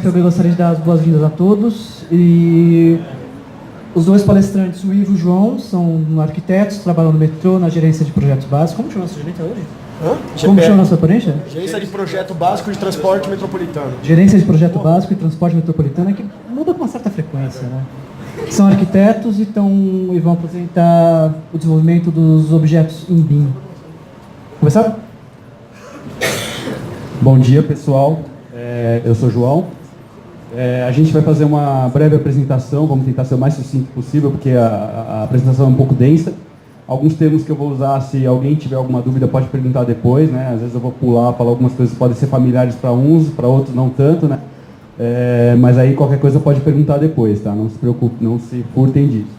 Eu gostaria de dar as boas-vindas a todos. E os dois palestrantes, o Ivo e o João, são arquitetos, trabalham no metrô, na gerência de projetos básicos. Como chama a sua gerência hoje? Como chama a sua ponente? Gerência de projeto básico de transporte metropolitano. Gerência de projeto básico e transporte metropolitano, é que muda com uma certa frequência, né? São arquitetos e vão apresentar o desenvolvimento dos objetos em BIM. Começar? Bom dia, pessoal. Eu sou o João. A gente vai fazer uma breve apresentação, vamos tentar ser o mais sucinto possível, porque a apresentação é um pouco densa. Alguns termos que eu vou usar, se alguém tiver alguma dúvida, pode perguntar depois, né? Às vezes eu vou pular, falar algumas coisas que podem ser familiares para uns, para outros não tanto, né? Mas aí qualquer coisa pode perguntar depois, tá? Não se preocupe, não se furtem disso.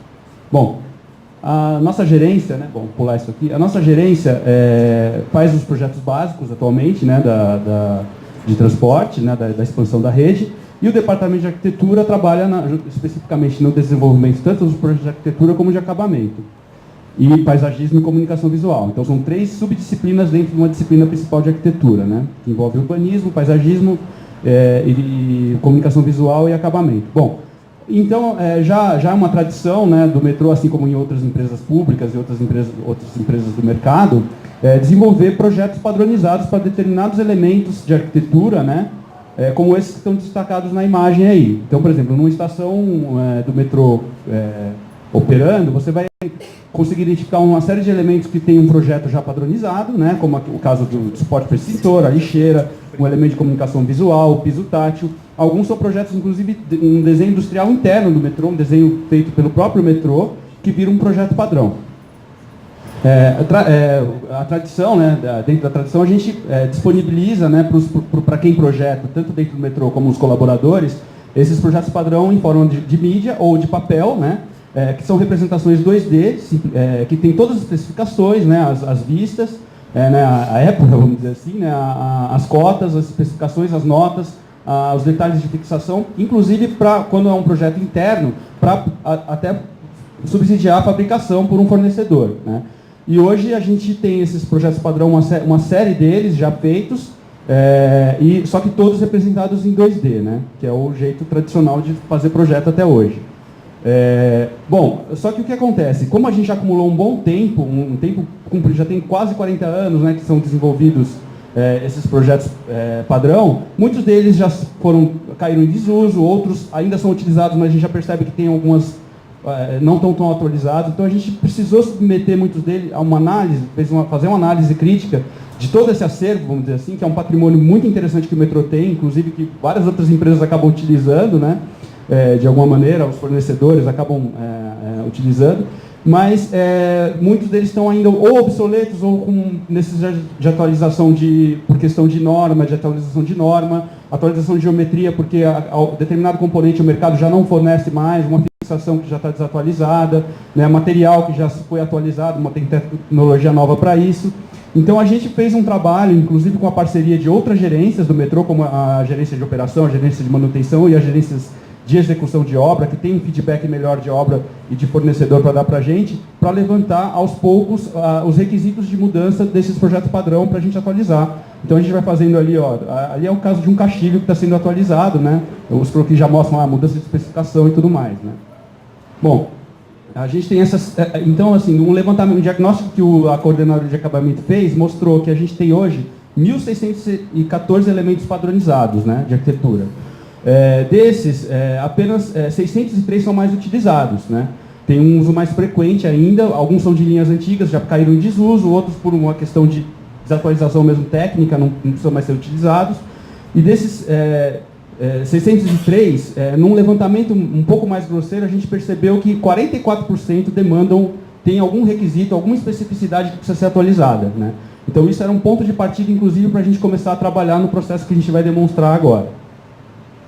Bom, a nossa gerência, né? Bom, pular isso aqui. A nossa gerência faz os projetos básicos atualmente, né? De transporte, né? Da expansão da rede. E o departamento de arquitetura trabalha especificamente no desenvolvimento tanto dos projetos de arquitetura como de acabamento. E paisagismo e comunicação visual. Então são 3 subdisciplinas dentro de uma disciplina principal de arquitetura, né? Que envolve urbanismo, paisagismo, e comunicação visual e acabamento. Bom, então já é uma tradição, né, do metrô, assim como em outras empresas públicas e outras empresas do mercado, desenvolver projetos padronizados para determinados elementos de arquitetura, né? Como esses que estão destacados na imagem aí. Então, por exemplo, numa estação do metrô operando, você vai conseguir identificar uma série de elementos que tem um projeto já padronizado, né, como o caso do suporte persistor, a lixeira, um elemento de comunicação visual, o piso tátil. Alguns são projetos, inclusive, um desenho industrial interno do metrô, um desenho feito pelo próprio metrô, que vira um projeto padrão. A tradição, né, dentro da tradição, a gente disponibiliza, né, para quem projeta, tanto dentro do metrô como os colaboradores, esses projetos padrão em forma de mídia ou de papel, né, que são representações 2D, que tem todas as especificações, né, as vistas, né, a época, vamos dizer assim, né, as cotas, as especificações, as notas, os detalhes de fixação, inclusive para quando é um projeto interno, para até subsidiar a fabricação por um fornecedor, né. E hoje a gente tem esses projetos padrão, uma série deles já feitos, só que todos representados em 2D, né, que é o jeito tradicional de fazer projeto até hoje. Bom, só que o que acontece? Como a gente já acumulou um bom tempo, já tem quase 40 anos, né, que são desenvolvidos esses projetos padrão, muitos deles já caíram em desuso, outros ainda são utilizados, mas a gente já percebe que tem algumas não estão tão atualizados, então a gente precisou submeter muitos deles a uma análise, fazer uma análise crítica de todo esse acervo, vamos dizer assim, que é um patrimônio muito interessante que o metrô tem, inclusive que várias outras empresas acabam utilizando, né? De alguma maneira, os fornecedores acabam utilizando, mas muitos deles estão ainda ou obsoletos ou com necessidade de atualização por questão de norma, atualização de geometria, porque determinado componente o mercado já não fornece mais, uma fixação que já está desatualizada, né, material que já foi atualizado, tem tecnologia nova para isso. Então a gente fez um trabalho, inclusive com a parceria de outras gerências do metrô, como a gerência de operação, a gerência de manutenção e as gerências de execução de obra, que tem um feedback melhor de obra e de fornecedor para dar para a gente, para levantar aos poucos os requisitos de mudança desses projetos padrão para a gente atualizar. Então a gente vai fazendo ali, ali é o caso de um caixilho que está sendo atualizado, né? Os croquis já mostram a mudança de especificação e tudo mais, né? Bom, a gente tem essas... Então, assim, um levantamento, um diagnóstico que a coordenadora de acabamento fez, mostrou que a gente tem hoje 1.614 elementos padronizados, né, de arquitetura. Desses, apenas 603 são mais utilizados, né? Tem um uso mais frequente ainda, alguns são de linhas antigas, já caíram em desuso, outros por uma questão de desatualização mesmo técnica, não precisam mais ser utilizados. E desses 603, num levantamento um pouco mais grosseiro, a gente percebeu que 44% tem algum requisito, alguma especificidade que precisa ser atualizada, né? Então isso era um ponto de partida, inclusive, para a gente começar a trabalhar no processo que a gente vai demonstrar agora.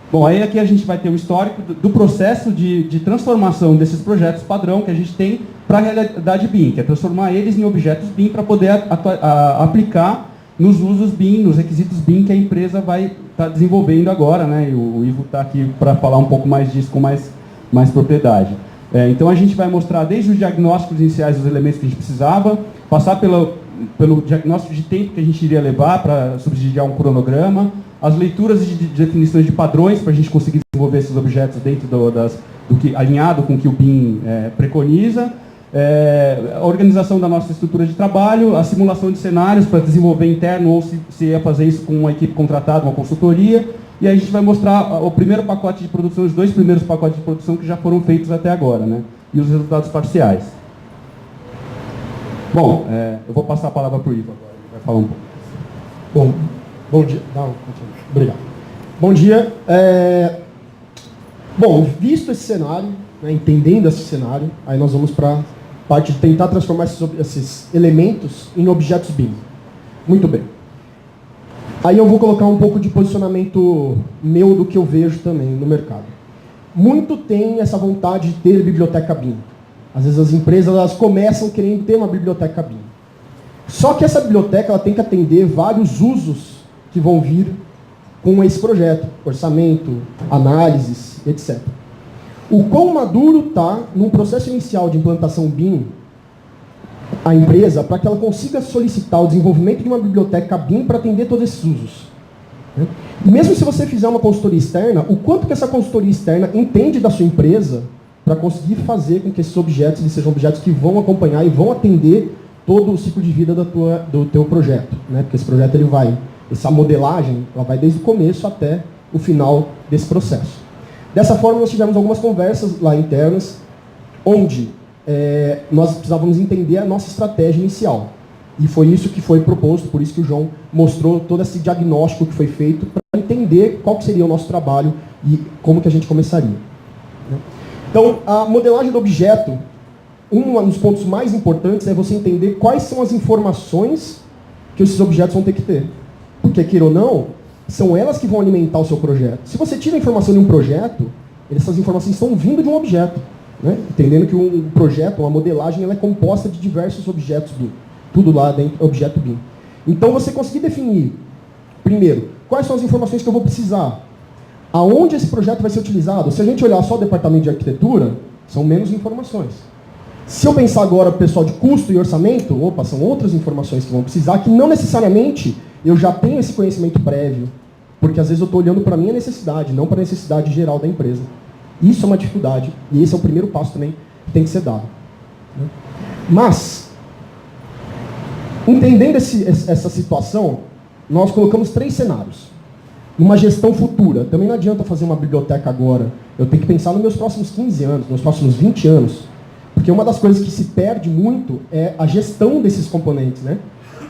Bom, aí aqui a gente vai ter o histórico do processo de transformação desses projetos padrão que a gente tem para a realidade BIM, que é transformar eles em objetos BIM para poder aplicar nos usos BIM, nos requisitos BIM que a empresa vai estar desenvolvendo agora, né? E o Ivo está aqui para falar um pouco mais disso com mais propriedade. Então a gente vai mostrar desde os diagnósticos iniciais dos elementos que a gente precisava, passar pelo diagnóstico de tempo que a gente iria levar para subsidiar um cronograma, as leituras de definições de padrões para a gente conseguir desenvolver esses objetos dentro do que, alinhado com o que o BIM preconiza, a organização da nossa estrutura de trabalho, a simulação de cenários para desenvolver interno ou se ia fazer isso com uma equipe contratada, uma consultoria, e aí a gente vai mostrar o primeiro pacote de produção, os 2 primeiros pacotes de produção que já foram feitos até agora, né? E os resultados parciais. Bom, eu vou passar a palavra para o Ivo agora, ele vai falar um pouco. Bom dia. Obrigado. Bom dia. Bom, visto esse cenário, né, entendendo esse cenário, aí nós vamos para a parte de tentar transformar esses elementos em objetos BIM. Muito bem. Aí eu vou colocar um pouco de posicionamento meu do que eu vejo também no mercado. Muito tem essa vontade de ter biblioteca BIM. Às vezes as empresas elas começam querendo ter uma biblioteca BIM. Só que essa biblioteca ela tem que atender vários usos que vão vir com esse projeto. Orçamento, análises, etc. O quão maduro está num processo inicial de implantação BIM a empresa para que ela consiga solicitar o desenvolvimento de uma biblioteca BIM para atender todos esses usos. E mesmo se você fizer uma consultoria externa, o quanto que essa consultoria externa entende da sua empresa para conseguir fazer com que esses objetos eles sejam objetos que vão acompanhar e vão atender todo o ciclo de vida do teu projeto. Né? Porque esse projeto ele vai, essa modelagem ela vai desde o começo até o final desse processo. Dessa forma, nós tivemos algumas conversas lá internas, onde nós precisávamos entender a nossa estratégia inicial. E foi isso que foi proposto, por isso que o João mostrou todo esse diagnóstico que foi feito para entender qual que seria o nosso trabalho e como que a gente começaria. Então, a modelagem do objeto, um dos pontos mais importantes é você entender quais são as informações que esses objetos vão ter que ter. Porque, queira ou não, são elas que vão alimentar o seu projeto. Se você tira a informação de um projeto, essas informações estão vindo de um objeto. Né? Entendendo que um projeto, uma modelagem, ela é composta de diversos objetos BIM. Tudo lá dentro é objeto BIM. Então, você conseguir definir, primeiro, quais são as informações que eu vou precisar, aonde esse projeto vai ser utilizado. Se a gente olhar só o departamento de arquitetura, são menos informações. Se eu pensar agora o pessoal de custo e orçamento, opa, são outras informações que vão precisar, que não necessariamente eu já tenho esse conhecimento prévio, porque às vezes eu estou olhando para a minha necessidade, não para a necessidade geral da empresa. Isso é uma dificuldade, e esse é o primeiro passo também que tem que ser dado. Mas, entendendo essa situação, nós colocamos 3 cenários. Numa gestão futura, também não adianta fazer uma biblioteca agora. Eu tenho que pensar nos meus próximos 15 anos, nos próximos 20 anos. Porque uma das coisas que se perde muito é a gestão desses componentes. Né?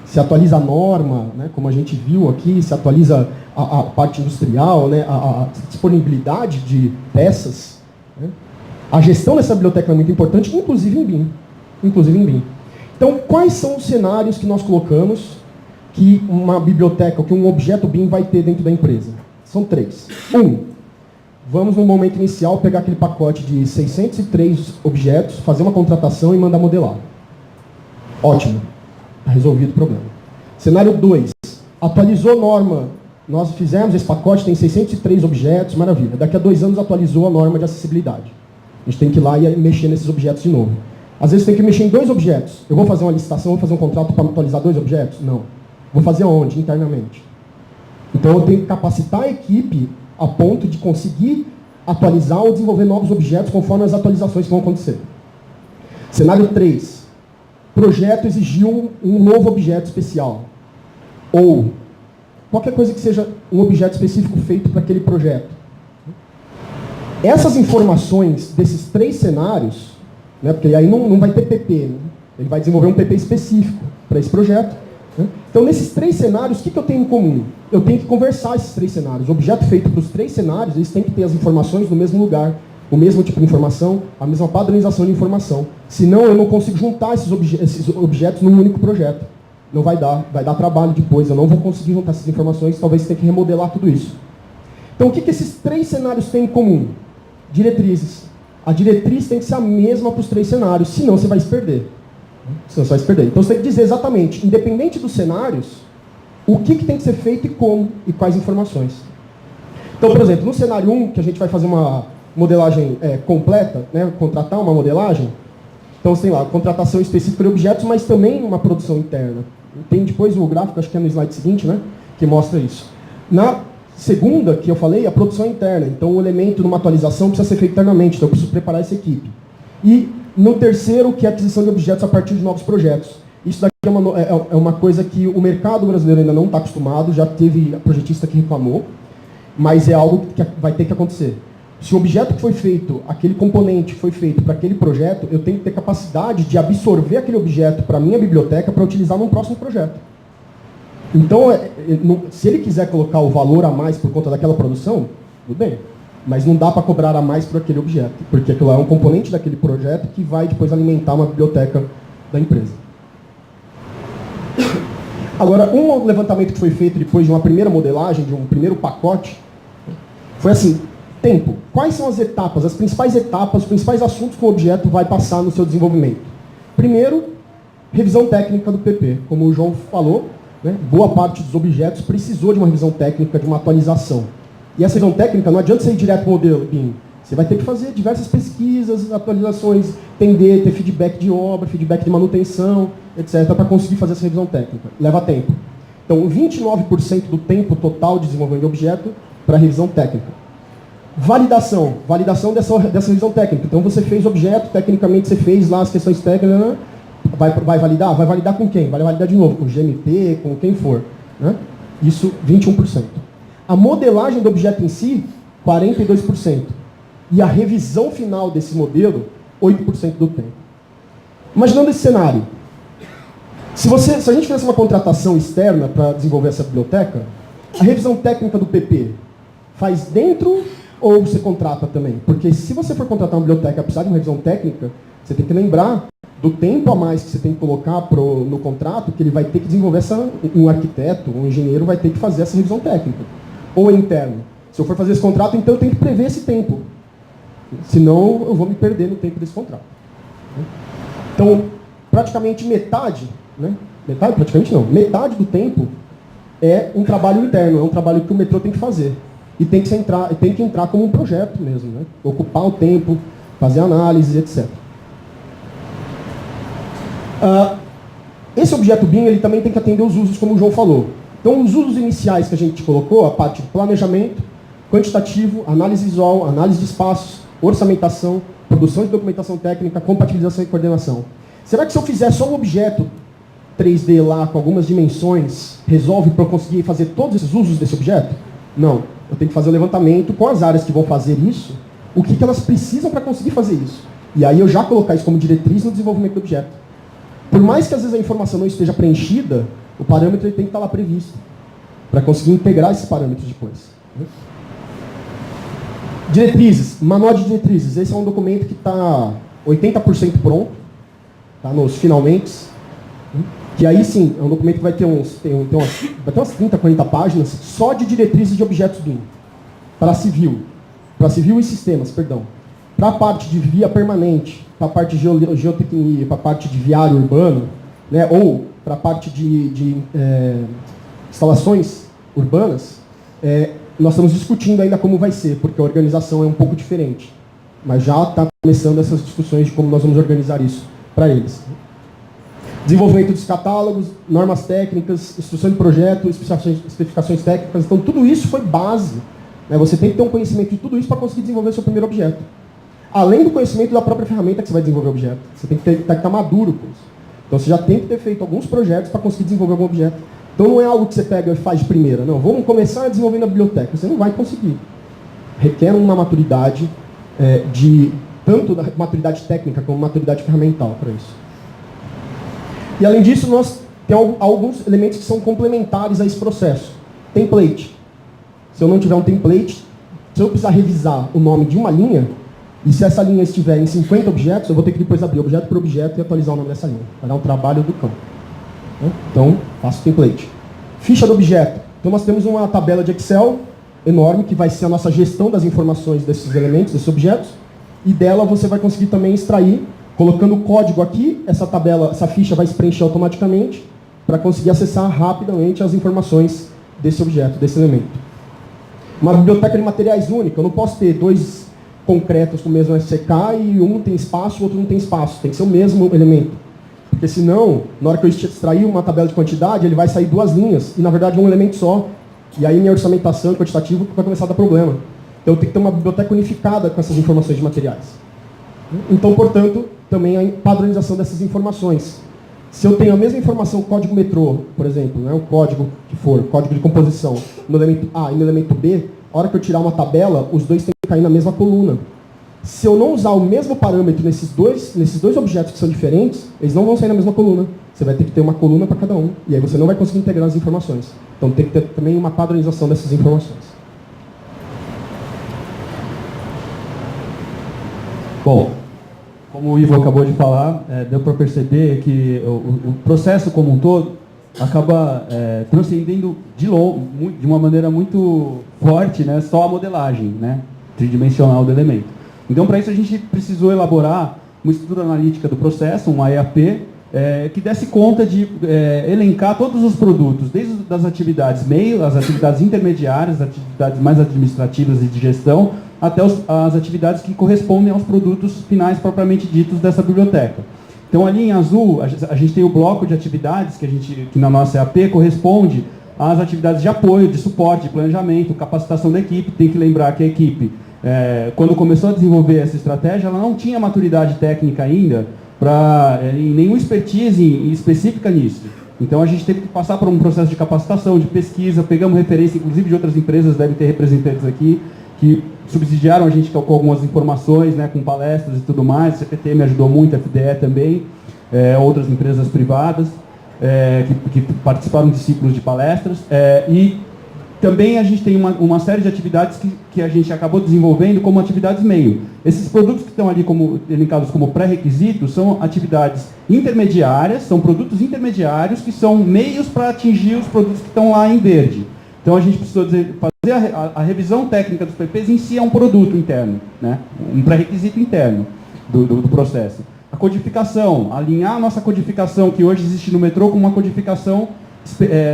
Se atualiza a norma, né? Como a gente viu aqui, se atualiza a parte industrial, né? a disponibilidade de peças. Né? A gestão dessa biblioteca é muito importante, inclusive em BIM. Então, quais são os cenários que nós colocamos que uma biblioteca, que um objeto BIM vai ter dentro da empresa? São 3. Vamos no momento inicial pegar aquele pacote de 603 objetos, fazer uma contratação e mandar modelar. Ótimo. Está resolvido o problema. Cenário 2. Atualizou a norma. Nós fizemos esse pacote, tem 603 objetos, maravilha. Daqui a 2 anos atualizou a norma de acessibilidade. A gente tem que ir lá e mexer nesses objetos de novo. Às vezes tem que mexer em 2 objetos. Eu vou fazer uma licitação, vou fazer um contrato para atualizar 2 objetos? Não. Vou fazer onde? Internamente. Então eu tenho que capacitar a equipe a ponto de conseguir atualizar ou desenvolver novos objetos conforme as atualizações que vão acontecer. Cenário 3. Projeto exigiu um novo objeto especial. Ou qualquer coisa que seja um objeto específico feito para aquele projeto. Essas informações desses 3 cenários, né, porque aí não vai ter PP, né? Ele vai desenvolver um PP específico para esse projeto. Né? Então, nesses 3 cenários, o que eu tenho em comum? Eu tenho que conversar esses 3 cenários. O objeto feito para os 3 cenários, eles têm que ter as informações no mesmo lugar, o mesmo tipo de informação, a mesma padronização de informação. Senão, eu não consigo juntar esses objetos num único projeto. Não vai dar trabalho depois, eu não vou conseguir juntar essas informações, talvez tenha que remodelar tudo isso. Então, o que esses 3 cenários têm em comum? Diretrizes. A diretriz tem que ser a mesma para os 3 cenários, senão você vai se perder. Senão você vai se perder. Então, você tem que dizer exatamente, independente dos cenários, o que tem que ser feito e como, e quais informações. Então, por exemplo, no cenário 1, que a gente vai fazer uma modelagem completa, né, contratar uma modelagem, então você tem lá contratação específica de objetos, mas também uma produção interna. Tem depois o gráfico, acho que é no slide seguinte, né, que mostra isso. Na Segunda, que eu falei, a produção interna. Então, o elemento numa atualização precisa ser feito internamente, então eu preciso preparar essa equipe. E no terceiro, que é a aquisição de objetos a partir de novos projetos. Isso daqui é uma coisa que o mercado brasileiro ainda não está acostumado, já teve projetista que reclamou, mas é algo que vai ter que acontecer. Se o objeto que foi feito, aquele componente que foi feito para aquele projeto, eu tenho que ter capacidade de absorver aquele objeto para a minha biblioteca para utilizar num próximo projeto. Então, se ele quiser colocar o valor a mais por conta daquela produção, tudo bem. Mas não dá para cobrar a mais por aquele objeto, porque aquilo é um componente daquele projeto que vai depois alimentar uma biblioteca da empresa. Agora, um levantamento que foi feito depois de uma primeira modelagem, de um primeiro pacote, foi assim, tempo. Quais são as etapas, as principais etapas, os principais assuntos que o objeto vai passar no seu desenvolvimento? Primeiro, revisão técnica do PP. Como o João falou, né, boa parte dos objetos precisou de uma revisão técnica, de uma atualização. E essa revisão técnica não adianta você ir direto para o modelo BIM. Você vai ter que fazer diversas pesquisas, atualizações, entender, ter feedback de obra, feedback de manutenção, etc., para conseguir fazer essa revisão técnica. Leva tempo. Então, 29% do tempo total de desenvolvimento de objeto para revisão técnica. Validação. Validação dessa revisão técnica. Então, você fez o objeto, tecnicamente você fez lá as questões técnicas, vai validar? Vai validar com quem? Vai validar de novo, com o GMT, com quem for. Né? Isso, 21%. A modelagem do objeto em si, 42%. E a revisão final desse modelo, 8% do tempo. Imaginando esse cenário. Se a gente fizesse uma contratação externa para desenvolver essa biblioteca, a revisão técnica do PP faz dentro ou você contrata também? Porque se você for contratar uma biblioteca e precisar de uma revisão técnica, você tem que lembrar do tempo a mais que você tem que colocar no contrato, que ele vai ter que desenvolver um arquiteto, um engenheiro vai ter que fazer essa revisão técnica. Ou é interno. Se eu for fazer esse contrato, então eu tenho que prever esse tempo. Senão eu vou me perder no tempo desse contrato. Então, praticamente metade, né? Metade, praticamente não, metade do tempo é um trabalho interno, é um trabalho que o metrô tem que fazer. E tem que entrar como um projeto mesmo, né? Ocupar o tempo, fazer análise, etc. Esse objeto BIM ele também tem que atender os usos, como o João falou. Então, os usos iniciais que a gente colocou, a parte de planejamento, quantitativo, análise visual, análise de espaços, orçamentação, produção de documentação técnica, compatibilização e coordenação. Será que se eu fizer só um objeto 3D lá com algumas dimensões, resolve para eu conseguir fazer todos esses usos desse objeto? Não. Eu tenho que fazer o levantamento com as áreas que vão fazer isso, o que elas precisam para conseguir fazer isso. E aí eu já colocar isso como diretriz no desenvolvimento do objeto. Por mais que às vezes a informação não esteja preenchida, o parâmetro ele tem que estar lá previsto, para conseguir integrar esses parâmetros depois. Diretrizes, manual de diretrizes. Esse é um documento que está 80% pronto, está nos finalmente. Que aí sim, é um documento que vai ter umas 30, 40 páginas só de diretrizes de objetos BIM. Para civil e sistemas, perdão. Para a parte de via permanente, para a parte de geotecnia, para a parte de viário urbano, né, ou para a parte de instalações urbanas, nós estamos discutindo ainda como vai ser, porque a organização é um pouco diferente. Mas já está começando essas discussões de como nós vamos organizar isso para eles. Desenvolvimento dos catálogos, normas técnicas, instrução de projeto, especificações técnicas. Então, tudo isso foi base. Né? Você tem que ter um conhecimento de tudo isso para conseguir desenvolver seu primeiro objeto. Além do conhecimento da própria ferramenta que você vai desenvolver o objeto. Você tem que estar maduro com isso. Então, você já tem que ter feito alguns projetos para conseguir desenvolver algum objeto. Então, não é algo que você pega e faz de primeira. Não, vamos começar a desenvolver na biblioteca. Você não vai conseguir. Requer uma maturidade, tanto da maturidade técnica como maturidade ferramental para isso. E, além disso, nós temos alguns elementos que são complementares a esse processo. Template. Se eu não tiver um template, se eu precisar revisar o nome de uma linha, e se essa linha estiver em 50 objetos, eu vou ter que depois abrir objeto por objeto e atualizar o nome dessa linha. Vai dar um trabalho do cão. Então, faço template. Ficha do objeto. Então, nós temos uma tabela de Excel enorme, que vai ser a nossa gestão das informações desses elementos, desses objetos, e dela você vai conseguir também extrair, colocando o código aqui, essa ficha vai se preencher automaticamente, para conseguir acessar rapidamente as informações desse objeto, desse elemento. Uma biblioteca de materiais única. Eu não posso ter dois concretos com o mesmo SCK e um tem espaço, o outro não tem espaço. Tem que ser o mesmo elemento. Porque senão, na hora que eu extrair uma tabela de quantidade, ele vai sair duas linhas, e na verdade um elemento só, E aí minha orçamentação quantitativa vai começar a dar problema. Então eu tenho que ter uma biblioteca unificada com essas informações de materiais. Então, portanto, também a padronização dessas informações. Se eu tenho a mesma informação, código metrô, por exemplo, né, o código que for, código de composição, no elemento A e no elemento B, a hora que eu tirar uma tabela, os dois têm que cair na mesma coluna. Se eu não usar o mesmo parâmetro nesses dois objetos que são diferentes, eles não vão sair na mesma coluna. Você vai ter que ter uma coluna para cada um, e aí você não vai conseguir integrar as informações. Então tem que ter também uma padronização dessas informações. Bom, como o Ivo acabou de falar, deu para perceber que o processo como um todo acaba transcendendo de uma maneira muito forte, né, só a modelagem, né, tridimensional do elemento. Então, para isso, a gente precisou elaborar uma estrutura analítica do processo, um EAP, que desse conta de elencar todos os produtos, desde as atividades meio, as atividades intermediárias, as atividades mais administrativas e de gestão, até as atividades que correspondem aos produtos finais propriamente ditos dessa biblioteca. Então, ali em azul, a gente tem o bloco de atividades que na nossa EAP corresponde às atividades de apoio, de suporte, de planejamento, capacitação da equipe. Tem que lembrar que a equipe, quando começou a desenvolver essa estratégia, ela não tinha maturidade técnica ainda para nenhuma expertise específica nisso. Então, a gente teve que passar por um processo de capacitação, de pesquisa, pegamos referência, inclusive, de outras empresas, devem ter representantes aqui, que subsidiaram a gente com algumas informações, né, com palestras e tudo mais. O CPT me ajudou muito, a FDE também, outras empresas privadas que participaram de ciclos de palestras. E também a gente tem uma série de atividades que a gente acabou desenvolvendo como atividades meio. Esses produtos que estão ali elencados como pré-requisitos são atividades intermediárias, são produtos intermediários que são meios para atingir os produtos que estão lá em verde. Então a gente precisou fazer a revisão técnica dos PPs em si é um produto interno, né? Um pré-requisito interno do processo. A codificação, alinhar a nossa codificação que hoje existe no metrô com uma codificação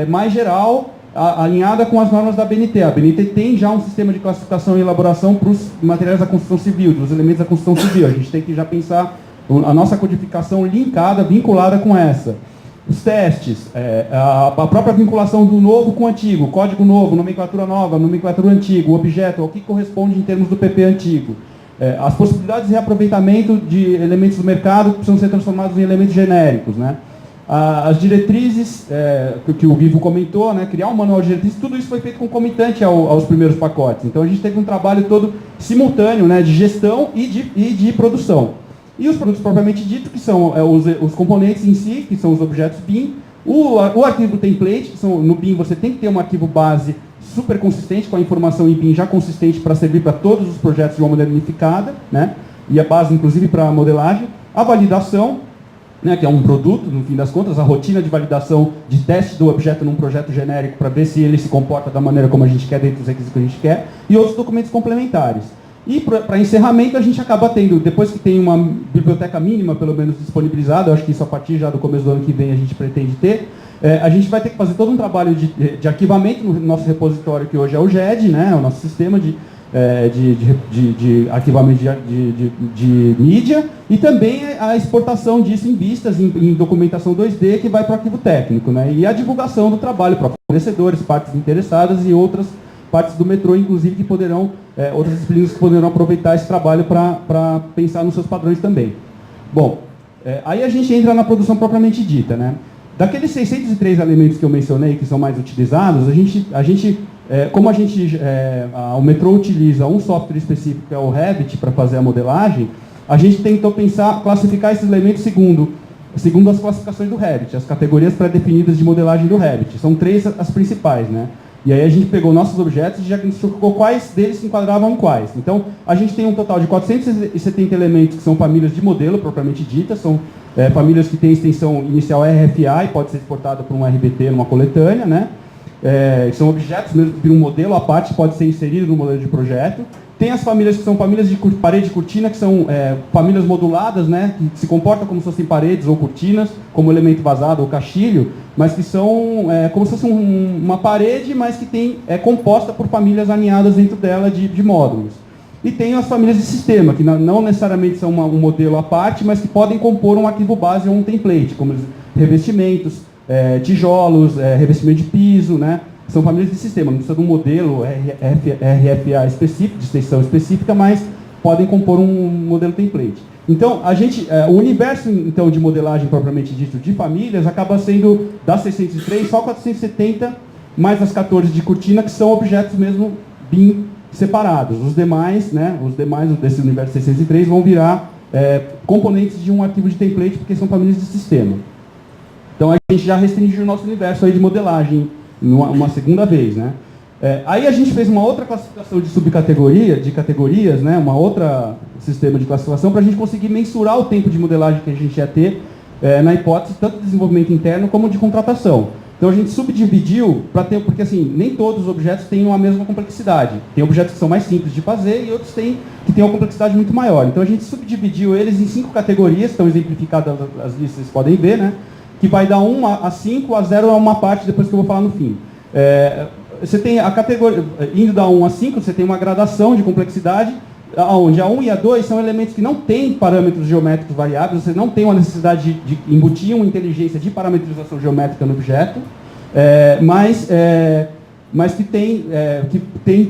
mais geral, alinhada com as normas da ABNT. A ABNT tem já um sistema de classificação e elaboração para os materiais da construção civil, dos elementos da construção civil. A gente tem que já pensar a nossa codificação linkada, vinculada com essa. Os testes, a própria vinculação do novo com o antigo, código novo, nomenclatura nova, nomenclatura antiga, o objeto, ao que corresponde em termos do PP antigo. As possibilidades de reaproveitamento de elementos do mercado que precisam ser transformados em elementos genéricos, né? As diretrizes, que o Vivo comentou, né? Criar um manual de diretrizes, tudo isso foi feito concomitante aos primeiros pacotes. Então a gente teve um trabalho todo simultâneo, né? De gestão e de produção. E os produtos propriamente dito, que são os componentes em si, que são os objetos BIM, o arquivo template, que no BIM você tem que ter um arquivo base super consistente, com a informação em BIM já consistente para servir para todos os projetos de uma maneira unificada, né? E a base, inclusive, para a modelagem. A validação, né, que é um produto, no fim das contas, a rotina de validação de teste do objeto num projeto genérico para ver se ele se comporta da maneira como a gente quer, dentro dos requisitos que a gente quer, e outros documentos complementares. E para encerramento a gente acaba tendo, depois que tem uma biblioteca mínima, pelo menos disponibilizada, eu acho que isso a partir já do começo do ano que vem a gente pretende ter, a gente vai ter que fazer todo um trabalho de arquivamento no nosso repositório, que hoje é o GED, né, o nosso sistema de arquivamento de mídia, e também a exportação disso em vistas, em documentação 2D, que vai para o arquivo técnico, né, e a divulgação do trabalho para fornecedores, partes interessadas e outras partes do metrô, inclusive, que poderão, outras disciplinas que poderão aproveitar esse trabalho para pensar nos seus padrões também. Bom, aí a gente entra na produção propriamente dita, né? Daqueles 603 elementos que eu mencionei, que são mais utilizados, como o metrô utiliza um software específico, que é o Revit, para fazer a modelagem, a gente tentou classificar esses elementos segundo as classificações do Revit, as categorias pré-definidas de modelagem do Revit. São 3 as principais, né? E aí a gente pegou nossos objetos e já identificou quais deles se enquadravam em quais. Então, a gente tem um total de 470 elementos que são famílias de modelo, propriamente ditas. São famílias que têm extensão inicial RFA e pode ser exportada para um RBT, numa coletânea, né? São objetos mesmo que um modelo à parte, pode ser inserido no modelo de projeto. Tem as famílias que são famílias de parede e cortina, que são famílias moduladas, né, que se comportam como se fossem paredes ou cortinas, como elemento vazado ou caixilho, mas que são como se fosse uma parede, mas que é composta por famílias alinhadas dentro dela de módulos. E tem as famílias de sistema, que não necessariamente são um modelo à parte, mas que podem compor um arquivo base ou um template, como revestimentos, tijolos, revestimento de piso, né? são famílias de sistema, não precisa de um modelo RFA específico, de extensão específica, mas podem compor um modelo template. Então, o universo então, de modelagem propriamente dito de famílias acaba sendo, das 603, só 470, mais as 14 de cortina, que são objetos mesmo BIM separados. Os demais desse universo 603 vão virar componentes de um arquivo de template, porque são famílias de sistema. Então, a gente já restringiu o nosso universo aí de modelagem uma segunda vez, né? Aí a gente fez uma outra classificação de categorias, né? Uma outra sistema de classificação para a gente conseguir mensurar o tempo de modelagem que a gente ia ter na hipótese tanto de desenvolvimento interno como de contratação. Então a gente subdividiu porque assim, nem todos os objetos têm a mesma complexidade. Tem objetos que são mais simples de fazer e outros que têm uma complexidade muito maior. Então a gente subdividiu eles em 5 categorias, estão exemplificadas as listas, vocês podem ver, né? Que vai da 1 a 5, a 0 é uma parte depois que eu vou falar no fim. Você tem a categoria, indo da 1 a 5, você tem uma gradação de complexidade, onde a 1 e a 2 são elementos que não têm parâmetros geométricos variáveis, você não tem uma necessidade de embutir uma inteligência de parametrização geométrica no objeto, mas que tem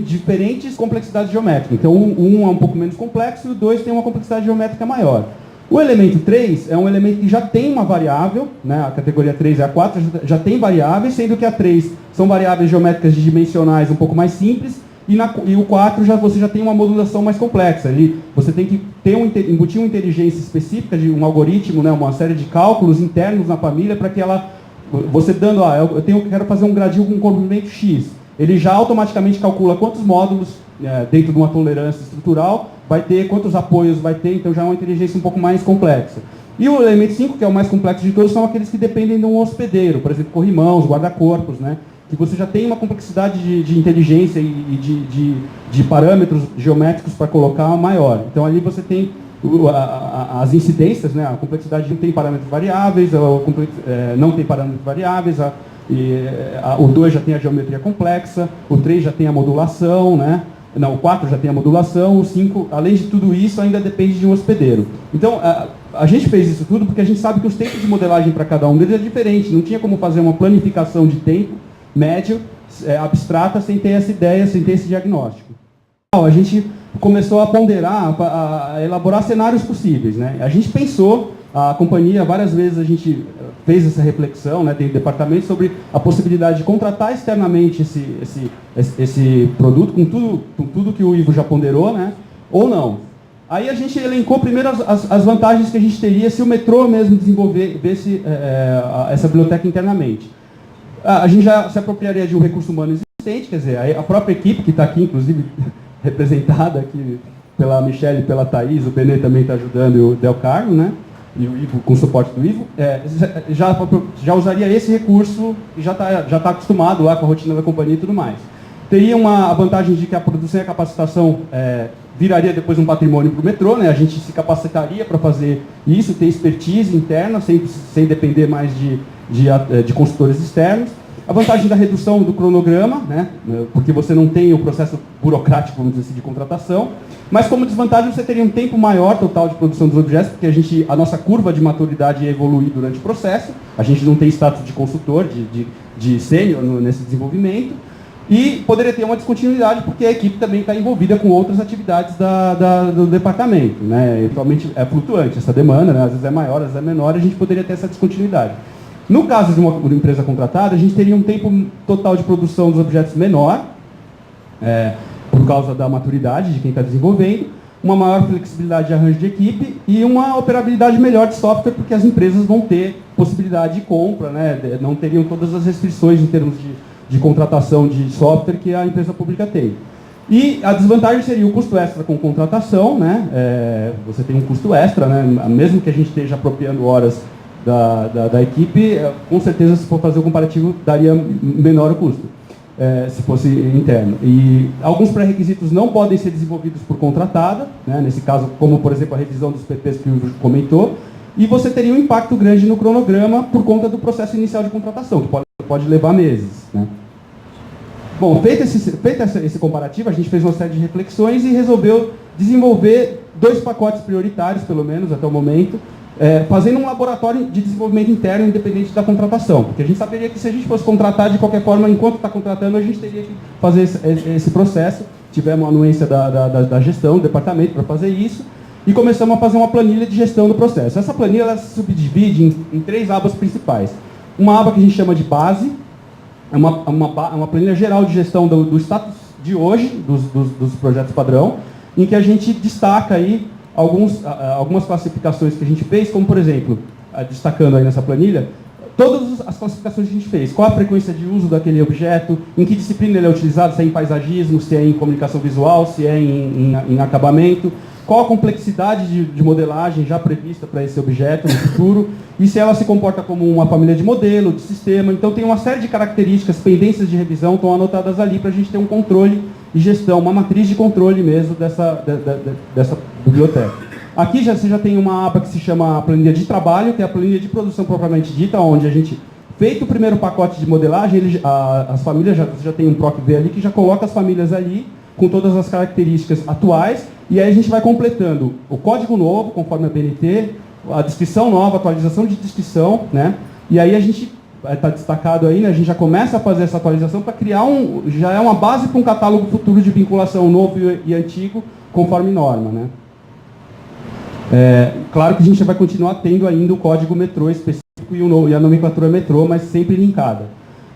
diferentes complexidades geométricas. Então, o 1 é um pouco menos complexo e o 2 tem uma complexidade geométrica maior. O elemento 3 é um elemento que já tem uma variável, né? A categoria 3 e a 4 já tem variáveis, sendo que a 3 são variáveis geométricas dimensionais um pouco mais simples, e o 4 você já tem uma modulação mais complexa. Você tem que embutir uma inteligência específica de um algoritmo, né? Uma série de cálculos internos na família para que você dando, quero fazer um gradil com um comprimento X. Ele já automaticamente calcula quantos módulos dentro de uma tolerância estrutural vai ter, quantos apoios vai ter, então já é uma inteligência um pouco mais complexa. E o elemento 5, que é o mais complexo de todos, são aqueles que dependem de um hospedeiro, por exemplo, corrimãos, guarda-corpos, né? Que você já tem uma complexidade de inteligência e de parâmetros geométricos para colocar maior. Então ali você tem as incidências, né? A complexidade não tem parâmetros variáveis, não tem parâmetros variáveis, o 2 já tem a geometria complexa, o 3 já tem a modulação, né? Não, o 4 já tem a modulação, o 5, além de tudo isso, ainda depende de um hospedeiro. Então, a gente fez isso tudo porque a gente sabe que os tempos de modelagem para cada um deles é diferente. Não tinha como fazer uma planificação de tempo médio, abstrata, sem ter essa ideia, sem ter esse diagnóstico. A gente começou a ponderar, a elaborar cenários possíveis, né? A gente pensou, a companhia, várias vezes a gente fez essa reflexão, né, dentro do departamento sobre a possibilidade de contratar externamente esse produto, com tudo que o Ivo já ponderou, né, ou não. Aí a gente elencou primeiro as vantagens que a gente teria se o metrô mesmo desenvolvesse essa biblioteca internamente. A gente já se apropriaria de um recurso humano existente, quer dizer, a própria equipe, que está aqui, inclusive, representada aqui pela Michelle e pela Thaís, o Benê também está ajudando, e o Del Carlo, né? E o Ivo, com o suporte do Ivo, já usaria esse recurso e já está acostumado lá com a rotina da companhia e tudo mais. Teria a vantagem de que a produção e a capacitação viraria depois um patrimônio para o metrô, né? A gente se capacitaria para fazer isso, ter expertise interna, sem depender mais de consultores externos. A vantagem da redução do cronograma, né? Porque você não tem o processo burocrático, vamos dizer assim, de contratação. Mas como desvantagem você teria um tempo maior total de produção dos objetos, porque a nossa curva de maturidade ia evoluir durante o processo. A gente não tem status de consultor, de sênior nesse desenvolvimento. E poderia ter uma descontinuidade, porque a equipe também está envolvida com outras atividades do departamento, né? Eventualmente é flutuante essa demanda, né? Às vezes é maior, às vezes é menor, a gente poderia ter essa descontinuidade. No caso de uma empresa contratada, a gente teria um tempo total de produção dos objetos menor, por causa da maturidade de quem está desenvolvendo, uma maior flexibilidade de arranjo de equipe e uma operabilidade melhor de software, porque as empresas vão ter possibilidade de compra, né? Não teriam todas as restrições em termos de contratação de software que a empresa pública tem. E a desvantagem seria o custo extra com contratação, né? Você tem um custo extra, né? Mesmo que a gente esteja apropriando horas da equipe, com certeza, se for fazer o comparativo, daria menor o custo, se fosse interno. E alguns pré-requisitos não podem ser desenvolvidos por contratada, né? Nesse caso, como, por exemplo, a revisão dos PPs que o Ivo comentou, e você teria um impacto grande no cronograma por conta do processo inicial de contratação, que pode levar meses, né? Bom, feito esse comparativo, a gente fez uma série de reflexões e resolveu desenvolver 2 pacotes prioritários, pelo menos, até o momento, fazendo um laboratório de desenvolvimento interno independente da contratação. Porque a gente saberia que se a gente fosse contratar de qualquer forma, enquanto está contratando, a gente teria que fazer esse processo. Tivemos uma anuência da gestão, do departamento, para fazer isso. E começamos a fazer uma planilha de gestão do processo. Essa planilha ela se subdivide em 3 abas principais. Uma aba que a gente chama de base, é uma planilha geral de gestão do status de hoje, dos projetos padrão, em que a gente destaca aí algumas classificações que a gente fez, como por exemplo, destacando aí nessa planilha, todas as classificações que a gente fez. Qual a frequência de uso daquele objeto, em que disciplina ele é utilizado, se é em paisagismo, se é em comunicação visual, se é em acabamento, qual a complexidade de modelagem já prevista para esse objeto no futuro, e se ela se comporta como uma família de modelo, de sistema. Então tem uma série de características, pendências de revisão estão anotadas ali para a gente ter um controle e gestão, uma matriz de controle mesmo dessa biblioteca. Aqui você já tem uma aba que se chama planilha de trabalho, que é a planilha de produção propriamente dita, onde a gente, feito o primeiro pacote de modelagem, as famílias, você já tem um PROC-V ali, que já coloca as famílias ali, com todas as características atuais, e aí a gente vai completando o código novo, conforme a BNT, a descrição nova, atualização de descrição, né? E aí a gente, está destacado aí, né? A gente já começa a fazer essa atualização para criar já é uma base para um catálogo futuro de vinculação novo e antigo, conforme norma, né? Claro que a gente vai continuar tendo ainda o código metrô específico e a nomenclatura metrô, mas sempre linkada.